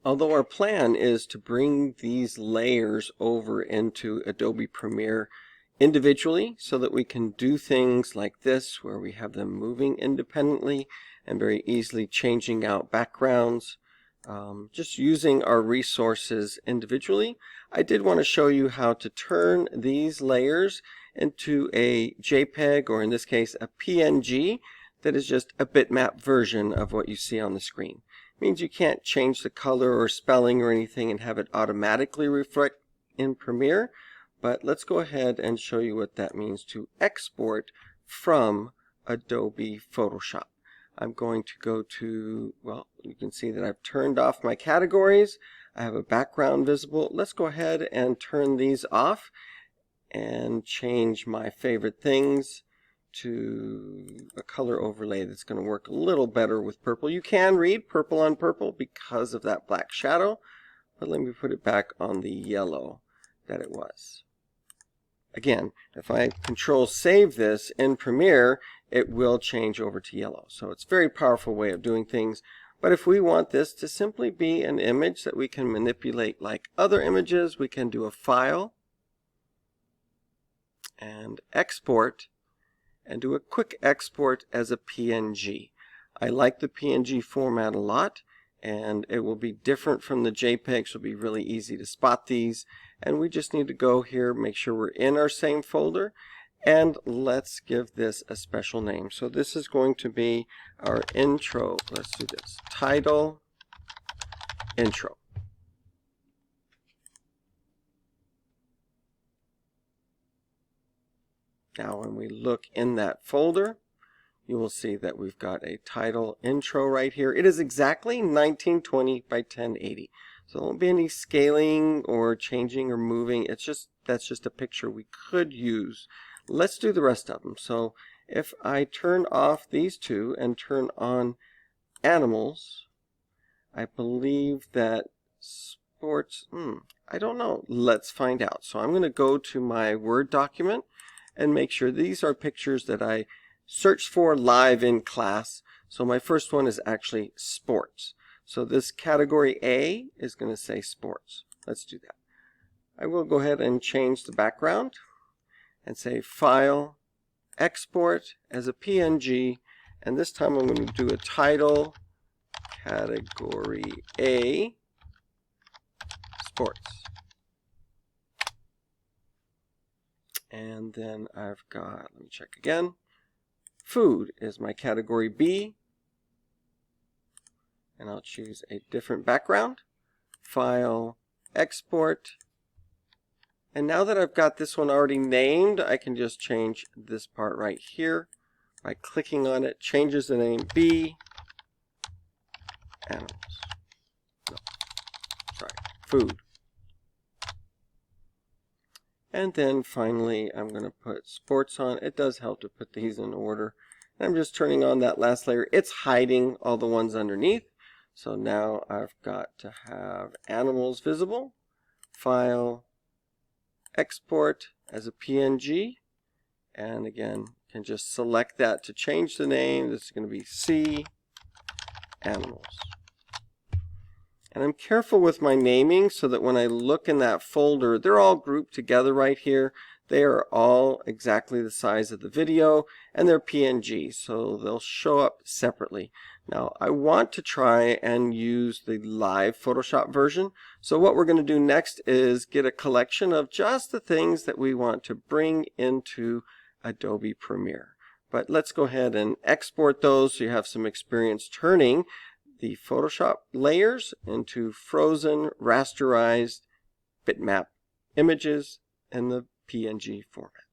Although our plan is to bring these layers over into Adobe Premiere individually so that we can do things like this where we have them moving independently and very easily changing out backgrounds, just using our resources individually, I did want to show you how to turn these layers into a JPEG, or in this case a PNG, that is just a bitmap version of what you see on the screen. It means you can't change the color or spelling or anything and have it automatically reflect in Premiere, but let's go ahead and show you what that means to export from Adobe Photoshop. I'm going to go to, well, you can see that I've turned off my categories. I have a background visible. Let's go ahead and turn these off and change my favorite things to a color overlay that's going to work a little better with purple. You can read purple on purple because of that black shadow, but let me put it back on the yellow that it was. Again, if I Control Save this in Premiere, it will change over to yellow. So it's a very powerful way of doing things. But if we want this to simply be an image that we can manipulate like other images, we can do a File and Export and do a quick export as a PNG. I like the PNG format a lot, and it will be different from the JPEG, so it'll be really easy to spot these. And we just need to go here, make sure we're in our same folder, and let's give this a special name. So this is going to be our intro. Let's do this. Title, intro. Now when we look in that folder, you will see that we've got a title intro right here. It is exactly 1920 by 1080. So there won't be any scaling or changing or moving. That's just a picture we could use. Let's do the rest of them. So if I turn off these two and turn on animals, I believe that sports, I don't know. Let's find out. So I'm going to go to my Word document and make sure these are pictures that I searched for live in class. So my first one is actually sports. So this category A is going to say sports. Let's do that. I will go ahead and change the background and say File, Export as a PNG, and this time I'm going to do a title, category A, sports. And then I've got, let me check again, food is my category B, and I'll choose a different background, File, Export, and now that I've got this one already named, I can just change this part right here by clicking on it. Changes the name B, animals, no, sorry, food. And then finally, I'm going to put sports on. It does help to put these in order. And I'm just turning on that last layer. It's hiding all the ones underneath. So now I've got to have animals visible. File, Export as a PNG. And again, can just select that to change the name. This is going to be C, animals. And I'm careful with my naming so that when I look in that folder, they're all grouped together right here. They are all exactly the size of the video, and they're PNG, so they'll show up separately. Now, I want to try and use the live Photoshop version. So what we're going to do next is get a collection of just the things that we want to bring into Adobe Premiere. But let's go ahead and export those so you have some experience turning the Photoshop layers into frozen, rasterized bitmap images in the PNG format.